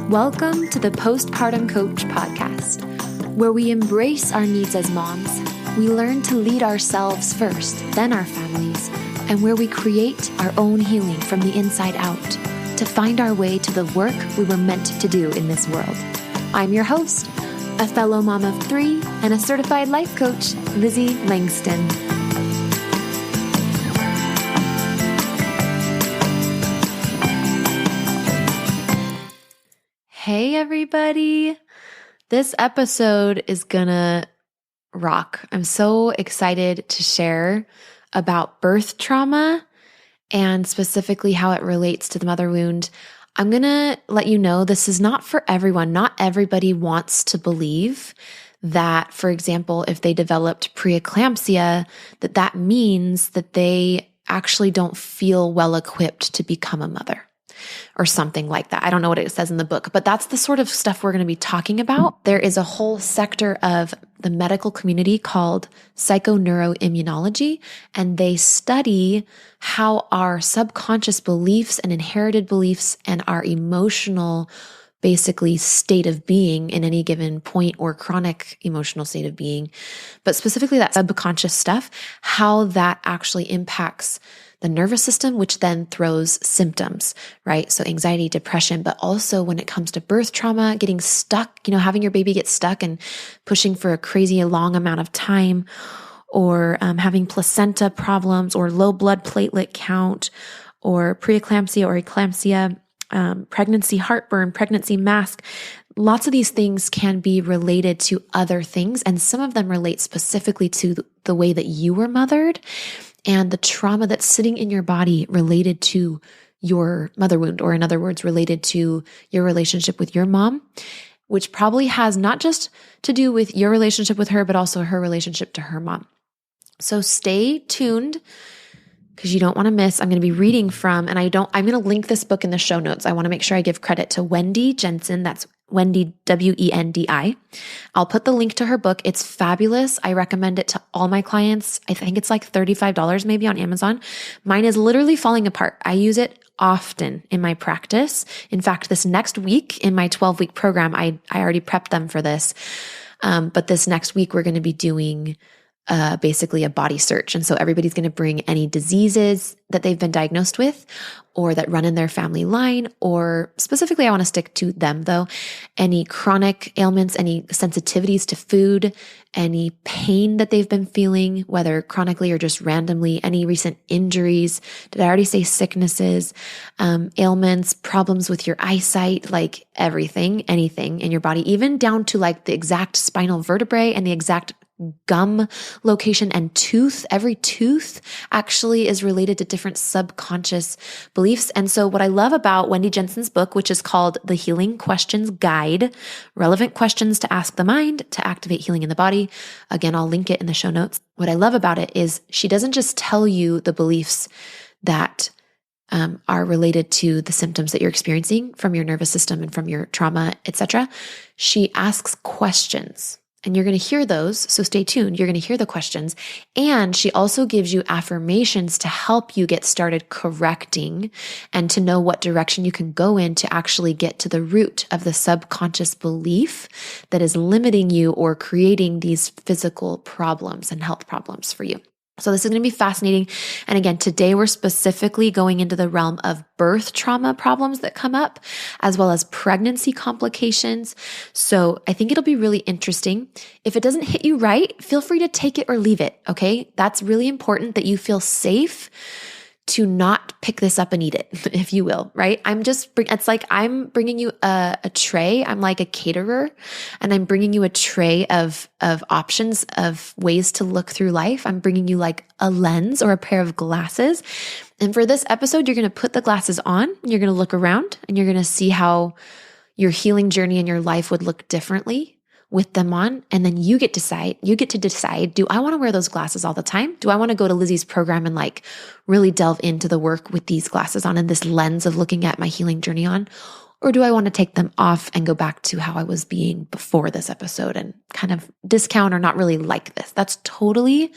Welcome to the Postpartum Coach podcast, where we embrace our needs as moms, we learn to lead ourselves first, then our families, and where we create our own healing from the inside out to find our way to the work we were meant to do in this world. I'm your host, a fellow mom of 3 and a certified life coach, Lizzie Langston. Hey everybody, this episode is gonna rock. I'm so excited to share about birth trauma and specifically how it relates to the mother wound. I'm gonna let you know this is not for everyone. Not everybody wants to believe that, for example, if they developed preeclampsia, that means that they actually don't feel well equipped to become a mother. Or something like that. I don't know what it says in the book, but that's the sort of stuff we're going to be talking about. There is a whole sector of the medical community called psychoneuroimmunology, and they study how our subconscious beliefs and inherited beliefs and our emotional basically state of being in any given point or chronic emotional state of being, but specifically that subconscious stuff, how that actually impacts the nervous system, which then throws symptoms, right? So anxiety, depression, but also when it comes to birth trauma, getting stuck, having your baby get stuck and pushing for a crazy long amount of time, or having placenta problems or low blood platelet count, or preeclampsia or eclampsia, pregnancy heartburn, pregnancy mask. Lots of these things can be related to other things, and some of them relate specifically to the way that you were mothered and the trauma that's sitting in your body related to your mother wound, or in other words, related to your relationship with your mom, which probably has not just to do with your relationship with her, but also her relationship to her mom. So stay tuned, because you don't want to miss. I'm going to be reading from, and I'm going to link this book in the show notes. I want to make sure I give credit to Wendy Jensen. That's Wendy, Wendi. I'll put the link to her book. It's fabulous. I recommend it to all my clients. I think it's like $35 maybe on Amazon. Mine is literally falling apart. I use it often in my practice. In fact, this next week in my 12-week program, I already prepped them for this. But this next week, we're going to be doing basically a body search. And so everybody's going to bring any diseases that they've been diagnosed with or that run in their family line, or specifically I want to stick to them though, any chronic ailments, any sensitivities to food, any pain that they've been feeling, whether chronically or just randomly, any recent injuries. Did I already say sicknesses, ailments, problems with your eyesight, like everything, anything in your body, even down to like the exact spinal vertebrae and the exact gum location and tooth. Every tooth actually is related to different subconscious beliefs. And so what I love about Wendy Jensen's book, which is called The Healing Questions Guide, Relevant Questions to Ask the Mind to Activate Healing in the Body. Again, I'll link it in the show notes. What I love about it is she doesn't just tell you the beliefs that are related to the symptoms that you're experiencing from your nervous system and from your trauma, etc. She asks questions. And you're going to hear those, so stay tuned. You're going to hear the questions. And she also gives you affirmations to help you get started correcting and to know what direction you can go in to actually get to the root of the subconscious belief that is limiting you or creating these physical problems and health problems for you. So this is going to be fascinating. And again, today we're specifically going into the realm of birth trauma problems that come up, as well as pregnancy complications. So I think it'll be really interesting. If it doesn't hit you right, feel free to take it or leave it. Okay. That's really important that you feel safe to not pick this up and eat it, if you will, right? It's like I'm bringing you a tray. I'm like a caterer, and I'm bringing you a tray of options of ways to look through life. I'm bringing you like a lens or a pair of glasses. And for this episode, you're going to put the glasses on, you're going to look around, and you're going to see how your healing journey in your life would look differently with them on. And then you get to decide, do I want to wear those glasses all the time? Do I want to go to Lizzie's program and like really delve into the work with these glasses on and this lens of looking at my healing journey on? Or do I want to take them off and go back to how I was being before this episode and kind of discount or not really like this? That's totally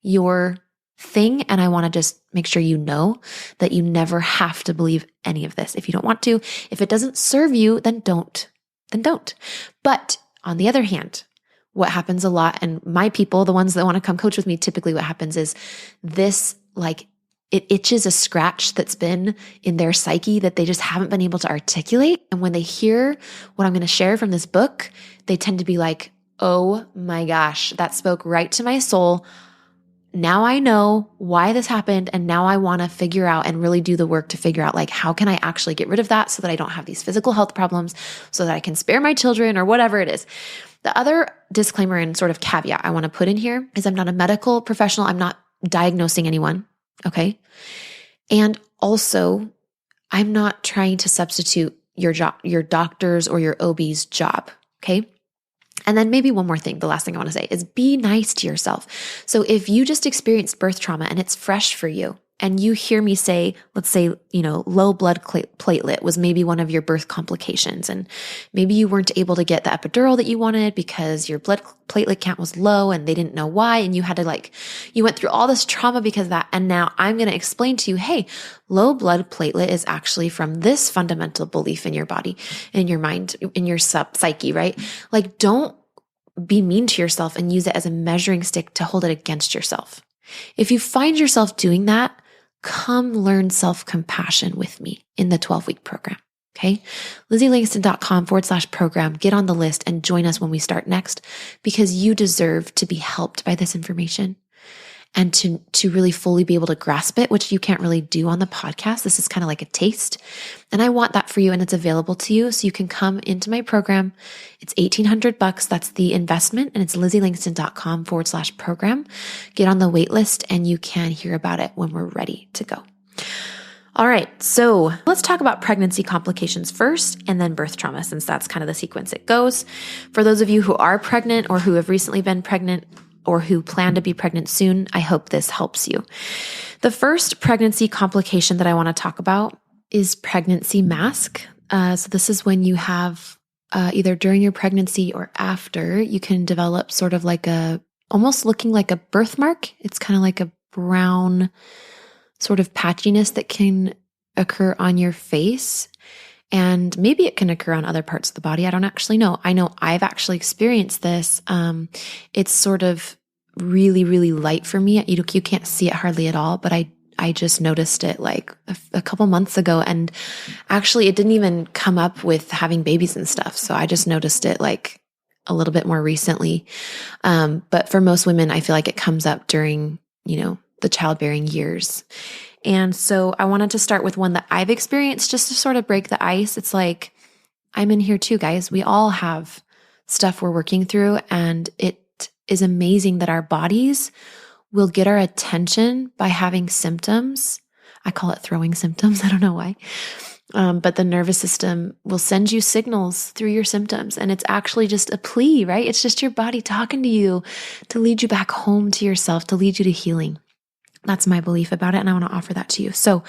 your thing. And I want to just make sure you know that you never have to believe any of this. If you don't want to, if it doesn't serve you, then don't. But on the other hand, what happens a lot, and my people, the ones that want to come coach with me, typically what happens is this, like, it itches a scratch that's been in their psyche that they just haven't been able to articulate. And when they hear what I'm going to share from this book, they tend to be like, oh my gosh, that spoke right to my soul. Now I know why this happened. And now I want to figure out and really do the work to figure out, like, how can I actually get rid of that so that I don't have these physical health problems, so that I can spare my children or whatever it is. The other disclaimer and sort of caveat I want to put in here is I'm not a medical professional. I'm not diagnosing anyone. Okay. And also, I'm not trying to substitute your job, your doctor's or your OB's job. Okay. And then maybe one more thing, the last thing I want to say is be nice to yourself. So if you just experienced birth trauma and it's fresh for you, and you hear me say, let's say, low blood platelet was maybe one of your birth complications, and maybe you weren't able to get the epidural that you wanted because your blood platelet count was low and they didn't know why, and you had to you went through all this trauma because of that, and now I'm going to explain to you, hey, low blood platelet is actually from this fundamental belief in your body, in your mind, in your psyche, right? Like, don't be mean to yourself and use it as a measuring stick to hold it against yourself. If you find yourself doing that, come learn self-compassion with me in the 12-week program. Okay. LizzieLangston.com/program. Get on the list and join us when we start next, because you deserve to be helped by this information and to really fully be able to grasp it, which you can't really do on the podcast. This is kind of like a taste. And I want that for you, and it's available to you. So you can come into my program. It's $1,800. That's the investment. And it's LizzieLangston.com/program. Get on the wait list and you can hear about it when we're ready to go. All right. So let's talk about pregnancy complications first, and then birth trauma, since that's kind of the sequence it goes. For those of you who are pregnant or who have recently been pregnant, or who plan to be pregnant soon, I hope this helps you. The first pregnancy complication that I want to talk about is pregnancy mask. So this is when you have either during your pregnancy or after, you can develop sort of like almost looking like a birthmark. It's kind of like a brown sort of patchiness that can occur on your face. And maybe it can occur on other parts of the body. I don't actually know. I know I've actually experienced this. It's sort of really, really light for me. You can't see it hardly at all, but I just noticed it like a couple months ago. And actually it didn't even come up with having babies and stuff. So I just noticed it like a little bit more recently. But for most women, I feel like it comes up during, the childbearing years. And so I wanted to start with one that I've experienced just to sort of break the ice. It's like, I'm in here too, guys. We all have stuff we're working through, and it is amazing that our bodies will get our attention by having symptoms. I call it throwing symptoms. I don't know why. But the nervous system will send you signals through your symptoms, and it's actually just a plea, right? It's just your body talking to you to lead you back home to yourself, to lead you to healing. That's my belief about it, and I want to offer that to you. So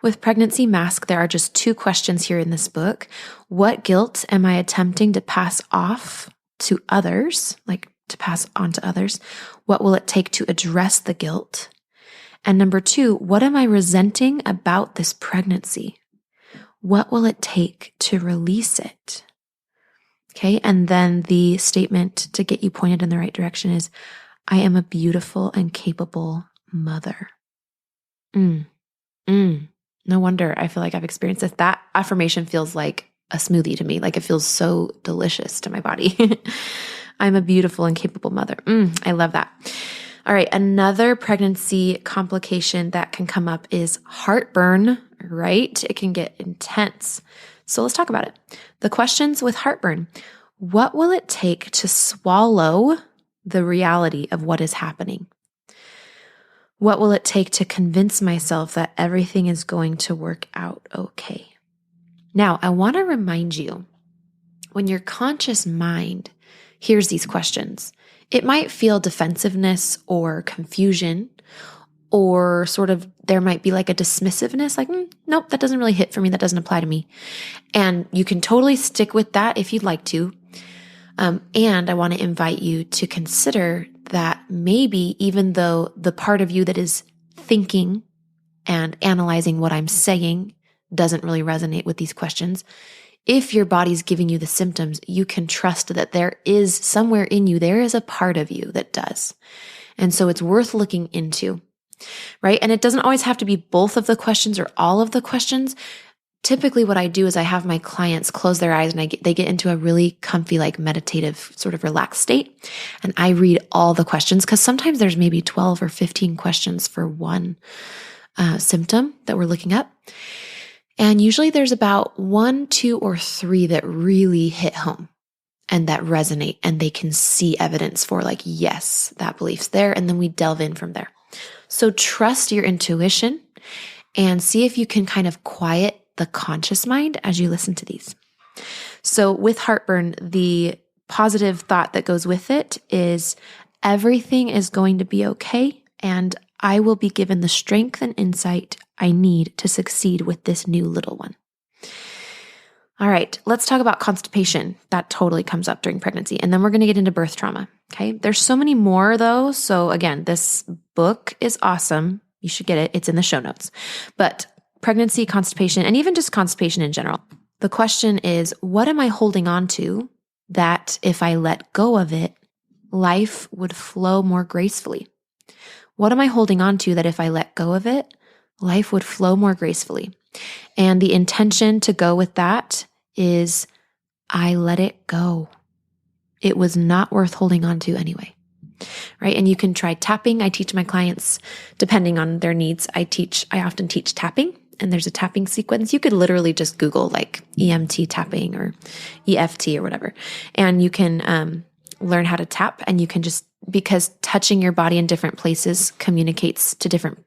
with pregnancy mask, there are just 2 questions here in this book. What guilt am I attempting to pass off to others, like to pass on to others? What will it take to address the guilt? And number 2, what am I resenting about this pregnancy? What will it take to release it? Okay, and then the statement to get you pointed in the right direction is, I am a beautiful and capable mother. No wonder I feel like I've experienced this. That affirmation feels like a smoothie to me. Like it feels so delicious to my body. I'm a beautiful and capable mother. I love that. All right. Another pregnancy complication that can come up is heartburn, right? It can get intense. So let's talk about it. The questions with heartburn. What will it take to swallow the reality of what is happening? What will it take to convince myself that everything is going to work out okay? Now, I want to remind you, when your conscious mind hears these questions, it might feel defensiveness or confusion, or sort of there might be like a dismissiveness, like, nope, that doesn't really hit for me. That doesn't apply to me. And you can totally stick with that if you'd like to. And I want to invite you to consider that maybe even though the part of you that is thinking and analyzing what I'm saying doesn't really resonate with these questions, if your body's giving you the symptoms, you can trust that there is somewhere in you, there is a part of you that does. And so it's worth looking into, right? And it doesn't always have to be both of the questions or all of the questions. Typically what I do is I have my clients close their eyes and they get into a really comfy, like meditative sort of relaxed state. And I read all the questions because sometimes there's maybe 12 or 15 questions for one symptom that we're looking up. And usually there's about 1, 2, or 3 that really hit home and that resonate and they can see evidence for like, yes, that belief's there. And then we delve in from there. So trust your intuition and see if you can kind of quiet the conscious mind as you listen to these. So with heartburn, the positive thought that goes with it is everything is going to be okay, and I will be given the strength and insight I need to succeed with this new little one. All right, let's talk about constipation. That totally comes up during pregnancy. And then we're going to get into birth trauma. Okay. There's so many more though. So again, this book is awesome. You should get it. It's in the show notes. But pregnancy, constipation, and even just constipation in general. The question is, what am I holding on to that if I let go of it, life would flow more gracefully? What am I holding on to that if I let go of it, life would flow more gracefully? And the intention to go with that is I let it go. It was not worth holding on to anyway, right? And you can try tapping. I teach my clients, depending on their needs, I often teach tapping, and there's a tapping sequence. You could literally just Google like EMT tapping or EFT or whatever, and you can learn how to tap, and you can just, because touching your body in different places communicates to different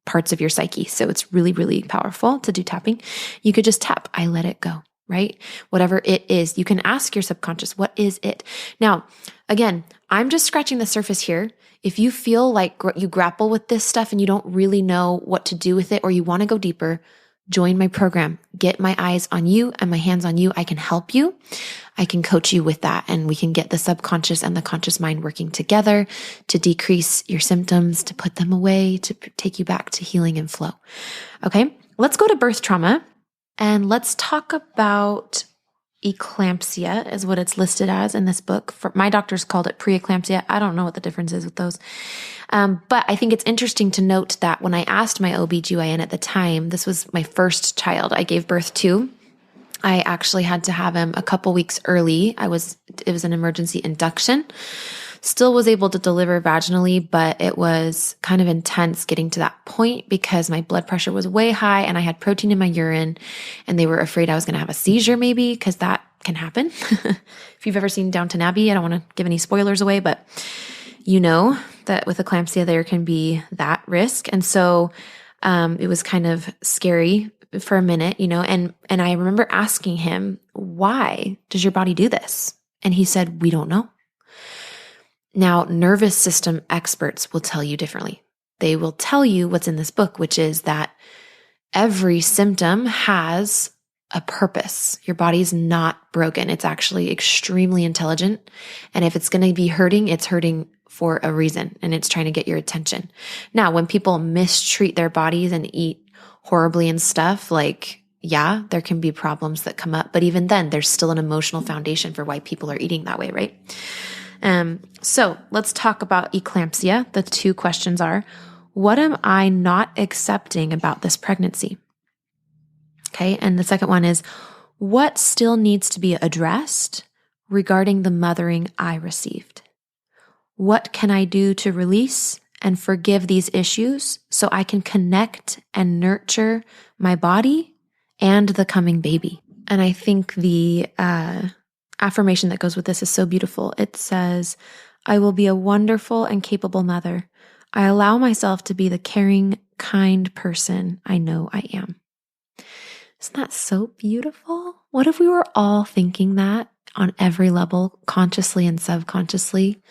parts of your psyche. So it's really, really powerful to do tapping. You could just tap, I let it go, right? Whatever it is, you can ask your subconscious, what is it? Now, again, I'm just scratching the surface here. If you feel like you grapple with this stuff and you don't really know what to do with it, or you want to go deeper, join my program. Get my eyes on you and my hands on you. I can help you. I can coach you with that, and we can get the subconscious and the conscious mind working together to decrease your symptoms, to put them away, to take you back to healing and flow. Okay, let's go to birth trauma, and let's talk about eclampsia is what it's listed as in this book. My doctors called it preeclampsia. I don't know what the difference is with those. But I think it's interesting to note that when I asked my OBGYN at the time, this was my first child I gave birth to. I actually had to have him a couple weeks early. It was an emergency induction. Still was able to deliver vaginally, but it was kind of intense getting to that point because my blood pressure was way high and I had protein in my urine, and they were afraid I was going to have a seizure maybe, because that can happen. If you've ever seen Downton Abbey, I don't want to give any spoilers away, but you know that with eclampsia, there can be that risk. And so it was kind of scary for a minute, and I remember asking him, why does your body do this? And he said, we don't know. Now, nervous system experts will tell you differently. They will tell you what's in this book, which is that every symptom has a purpose. Your body's not broken. It's actually extremely intelligent. And if it's going to be hurting, it's hurting for a reason, and it's trying to get your attention. Now, when people mistreat their bodies and eat horribly and stuff, yeah, there can be problems that come up, but even then, there's still an emotional foundation for why people are eating that way, right? So let's talk about eclampsia. The 2 questions are, what am I not accepting about this pregnancy? Okay. And the second one is, what still needs to be addressed regarding the mothering I received? What can I do to release and forgive these issues so I can connect and nurture my body and the coming baby? And I think the affirmation that goes with this is so beautiful. It says, I will be a wonderful and capable mother. I allow myself to be the caring, kind person I know I am. Isn't that so beautiful? What if we were all thinking that on every level, consciously and subconsciously,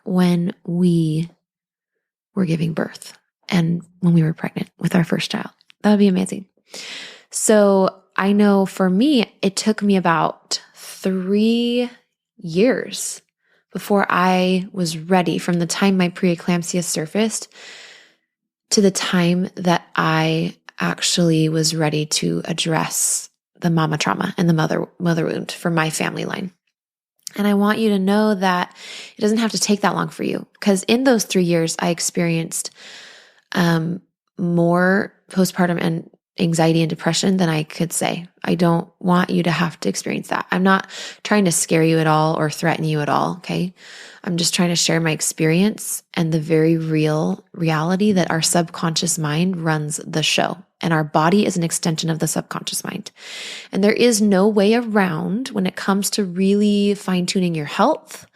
when we were giving birth and when we were pregnant with our first child? That would be amazing. So I know for me, it took me about 3 years before I was ready, from the time my preeclampsia surfaced to the time that I actually was ready to address the mama trauma and the mother wound for my family line. And I want you to know that it doesn't have to take that long for you, because in those 3 years, I experienced more postpartum and anxiety and depression than I could say. I don't want you to have to experience that. I'm not trying to scare you at all or threaten you at all, okay? I'm just trying to share my experience and the very real reality that our subconscious mind runs the show, and our body is an extension of the subconscious mind. And there is no way around when it comes to really fine-tuning your health,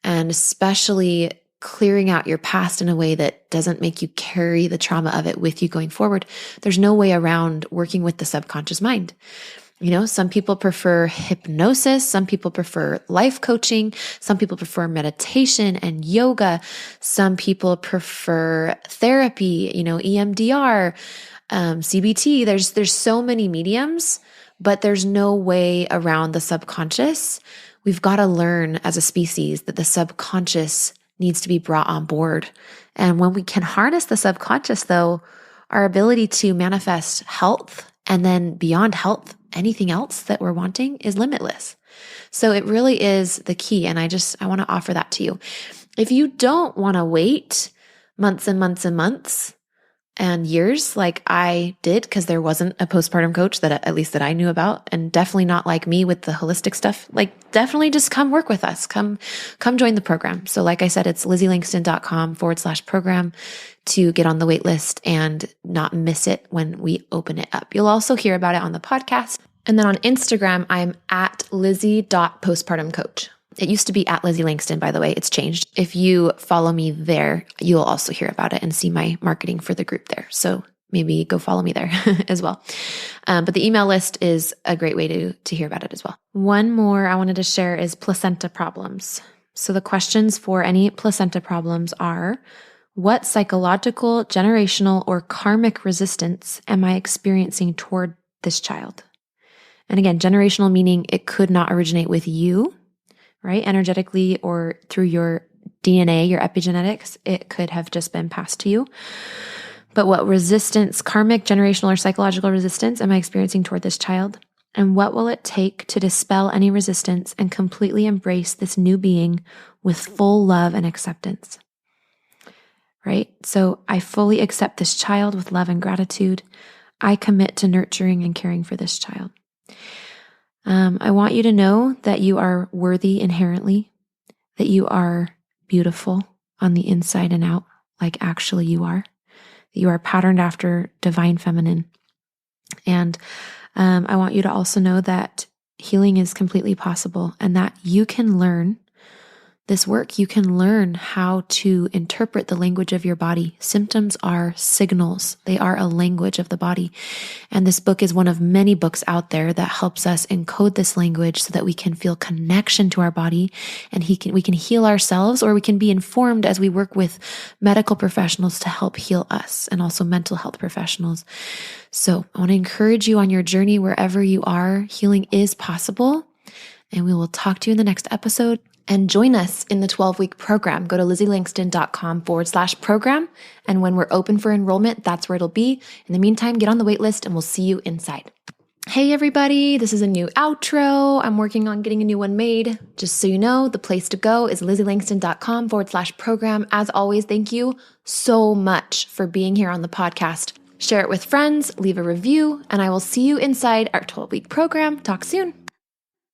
and especially clearing out your past in a way that doesn't make you carry the trauma of it with you going forward. There's no way around working with the subconscious mind. You know, some people prefer hypnosis. Some people prefer life coaching. Some people prefer meditation and yoga. Some people prefer therapy, EMDR, CBT. There's so many mediums, but there's no way around the subconscious. We've got to learn as a species that the subconscious needs to be brought on board. And when we can harness the subconscious, though, our ability to manifest health, and then beyond health, anything else that we're wanting, is limitless. So it really is the key. And I want to offer that to you. If you don't want to wait months and months and months and years like I did, because there wasn't a postpartum coach that at least that I knew about, and definitely not like me with the holistic stuff, definitely just come work with us. Come join the program. So like I said, it's LizzieLangston.com/program to get on the wait list and not miss it when we open it up. You'll also hear about it on the podcast. And then on Instagram, I'm at Lizzie.postpartumcoach. It used to be at Lizzie Langston, by the way. It's changed. If you follow me there, you'll also hear about it and see my marketing for the group there. So maybe go follow me there as well. But the email list is a great way to hear about it as well. One more I wanted to share is placenta problems. So the questions for any placenta problems are: what psychological, generational, or karmic resistance am I experiencing toward this child? And again, generational meaning it could not originate with you, right? Energetically or through your DNA, your epigenetics, it could have just been passed to you. But what resistance, karmic, generational, or psychological resistance am I experiencing toward this child? And what will it take to dispel any resistance and completely embrace this new being with full love and acceptance? Right? So I fully accept this child with love and gratitude. I commit to nurturing and caring for this child. I want you to know that you are worthy inherently, that you are beautiful on the inside and out, like actually you are, that you are patterned after divine feminine. And I want you to also know that healing is completely possible, and that you can learn this work. You can learn how to interpret the language of your body. Symptoms are signals. They are a language of the body. And this book is one of many books out there that helps us encode this language so that we can feel connection to our body, and we can heal ourselves, or we can be informed as we work with medical professionals to help heal us, and also mental health professionals. So I want to encourage you on your journey wherever you are. Healing is possible, and we will talk to you in the next episode. And join us in the 12-week program. Go to LizzieLangston.com/program. And when we're open for enrollment, that's where it'll be. In the meantime, get on the wait list and we'll see you inside. Hey everybody, this is a new outro. I'm working on getting a new one made. Just so you know, the place to go is LizzieLangston.com/program. As always, thank you so much for being here on the podcast. Share it with friends, leave a review, and I will see you inside our 12-week program. Talk soon.